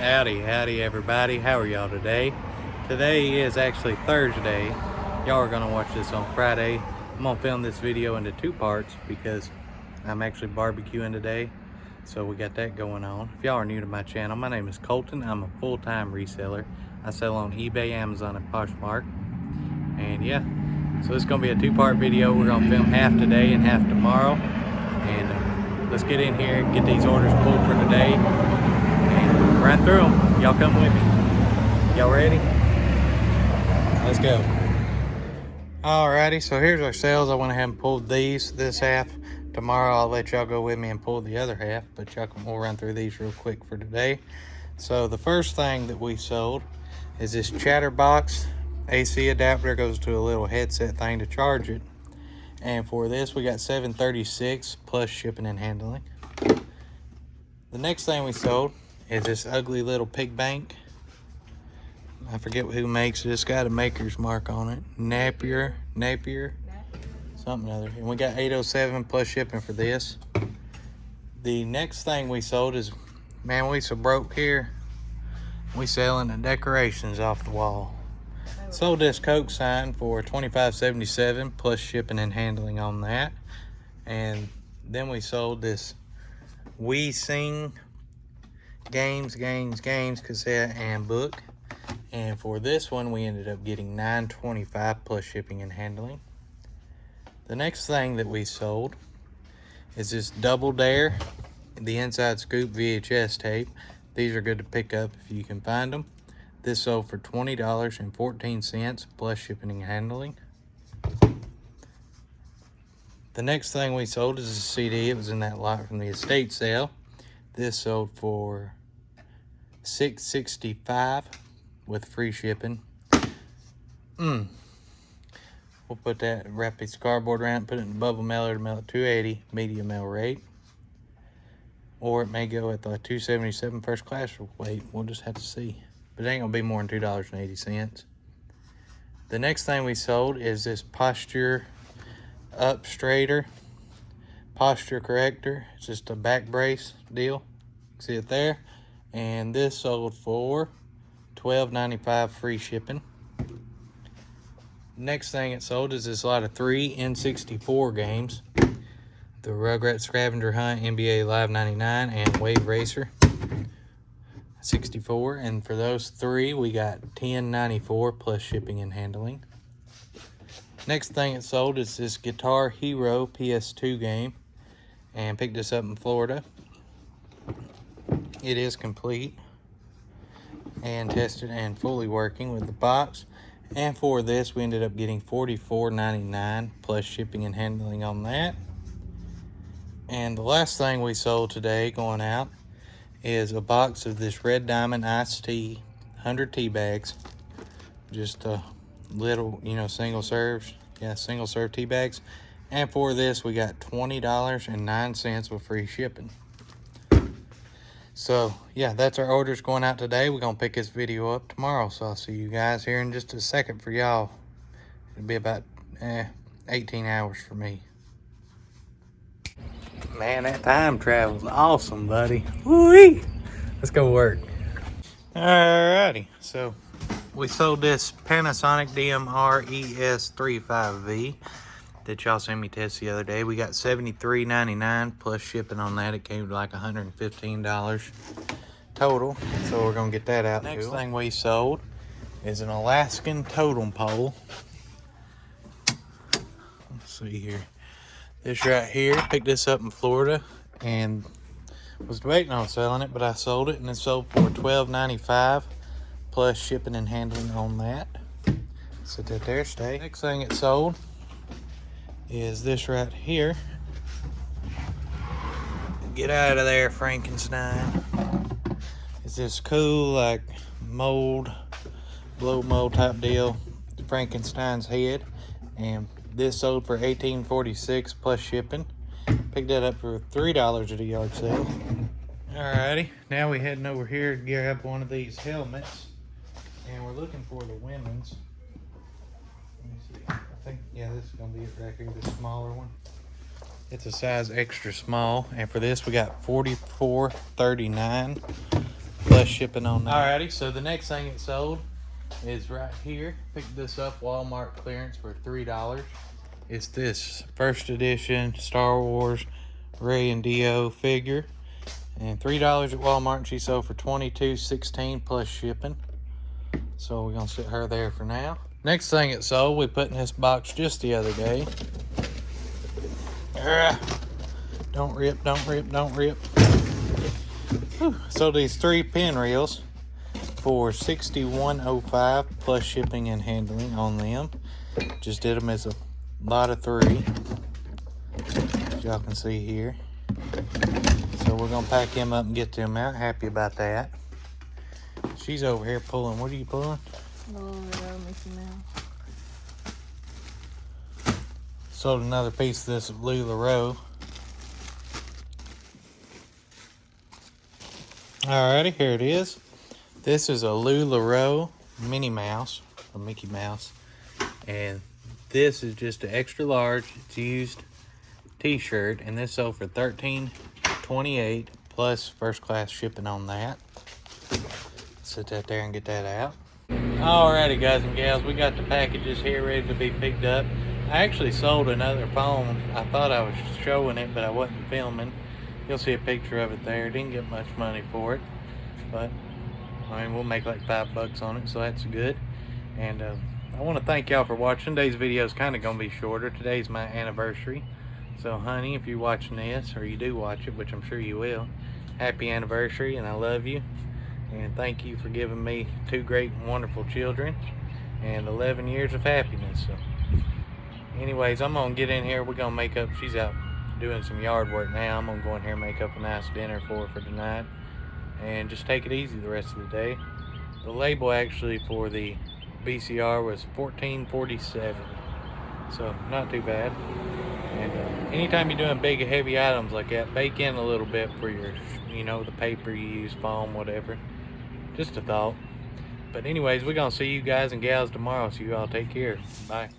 Howdy everybody. How are y'all today? Today is actually Thursday. Y'all are gonna watch this on Friday. I'm gonna film this video into two parts because I'm actually barbecuing today. So we got that going on. If y'all are new to my channel, my name is Colton. I'm a full-time reseller. I sell on eBay, Amazon, and Poshmark. And yeah, so it's gonna be a two-part video. We're gonna film half today and half tomorrow. And let's get in here and get these orders pulled for today. Run through them. Y'all come with me. Y'all ready? Let's go. Alrighty, so here's our sales. I went ahead and pulled this half. Tomorrow I'll let y'all go with me and pull the other half, but we'll run through these real quick for today. So the first thing that we sold is this Chatterbox AC adapter. Goes to a little headset thing to charge it. And for this we got $736 plus shipping and handling. The next thing we sold is this ugly little pig bank. I forget who makes it. It's got a maker's mark on it. Napier, something other. And we got $807 plus shipping for this. The next thing we sold is, man, we so broke here. We selling the decorations off the wall. Sold this Coke sign for $25.77 plus shipping and handling on that. And then we sold this We Sing games cassette and book, and for this one we ended up getting $925 plus shipping and handling. The next thing that we sold is this Double Dare, the inside scoop VHS tape. These are good to pick up if you can find them. This sold for $20.14 plus shipping and handling. The next thing we sold is a CD. It was in that lot from the estate sale. This sold for $665 with free shipping. We'll put that, wrap this cardboard around, put it in the bubble mailer to mail at $280 medium mail rate. Or it may go at the $277 first class weight. We'll just have to see. But it ain't gonna be more than $2.80. The next thing we sold is this Posture Up Straighter posture corrector. It's just a back brace deal. See it there. And this sold for $12.95 free shipping. Next thing it sold is this lot of 3 N64 games. The Rugrats Scavenger Hunt, NBA Live 99, and Wave Racer 64. And for those 3 we got $10.94 plus shipping and handling. Next thing it sold is this Guitar Hero PS2 game, and picked this up in Florida. It is complete and tested and fully working with the box. And for this we ended up getting $44.99 plus shipping and handling on that. And the last thing we sold today going out is a box of this Red Diamond Iced Tea 100 tea bags. Just a little, single serve tea bags. And for this we got $20.09 with free shipping. So yeah, that's our orders going out today. We're gonna pick this video up tomorrow, so I'll see you guys here in just a second. For y'all it'll be about 18 hours for me. Man, that time travel's awesome, buddy. Woo-wee! Let's go work. Alrighty, so we sold this Panasonic DMR ES35V that y'all sent me test the other day. We got $73.99 plus shipping on that. It came to like $115 total, so we're gonna get that out. Next thing we sold is an Alaskan totem pole. Let's see here. This right here, picked this up in Florida and was debating on selling it, but I sold it, and it sold for $12.95 plus shipping and handling on that. Set that there, stay. Next thing it sold is this right here. Get out of there, Frankenstein. It's this cool, like, blow mold type deal. Frankenstein's head. And this sold for $18.46 plus shipping. Picked that up for $3 at a yard sale. Alrighty, now we're heading over here to grab one of these helmets. And we're looking for the women's. Let me see. I think, yeah, this is gonna be it right here, the smaller one. It's a size extra small, and for this we got $44.39 plus shipping on that. Alrighty, so the next thing it sold is right here. Picked this up Walmart clearance for $3. It's this first edition Star Wars Rey and Dio figure, and $3 at Walmart, and she sold for $22.16 plus shipping. So we're gonna sit her there for now. Next thing it sold, we put in this box just the other day. Don't rip, don't rip, don't rip. Whew. So these 3 pin reels for $61.05 plus shipping and handling on them. Just did them as a lot of 3, as y'all can see here. So we're gonna pack them up and get them out. Happy about that. She's over here pulling. What are you pulling? Mickey Mouse. Sold another piece of this LuLaRoe. Alrighty, here it is. This is a LuLaRoe Minnie Mouse, or Mickey Mouse. And this is just an extra large, it's used t-shirt, and this sold for $13.28 plus first class shipping on that. Sit that there and get that out. Alrighty, guys and gals, we got the packages here ready to be picked up. I actually sold another phone. I thought I was showing it, but I wasn't filming. You'll see a picture of it there. Didn't get much money for it, but I mean, we'll make like $5 on it, so that's good. And I want to thank y'all for watching. Today's video is kind of going to be shorter. Today's my anniversary. So, honey, if you're watching this, or you do watch it, which I'm sure you will, happy anniversary, and I love you. And thank you for giving me 2 great and wonderful children and 11 years of happiness. So, anyways, I'm going to get in here. We're going to make up. She's out doing some yard work now. I'm going to go in here and make up a nice dinner for her for tonight. And just take it easy the rest of the day. The label actually for the BCR was $14.47. So, not too bad. And anytime you're doing big, heavy items like that, bake in a little bit for your, you know, the paper you use, foam, whatever. Just a thought. But anyways, we're going to see you guys and gals tomorrow, so you all take care. Bye.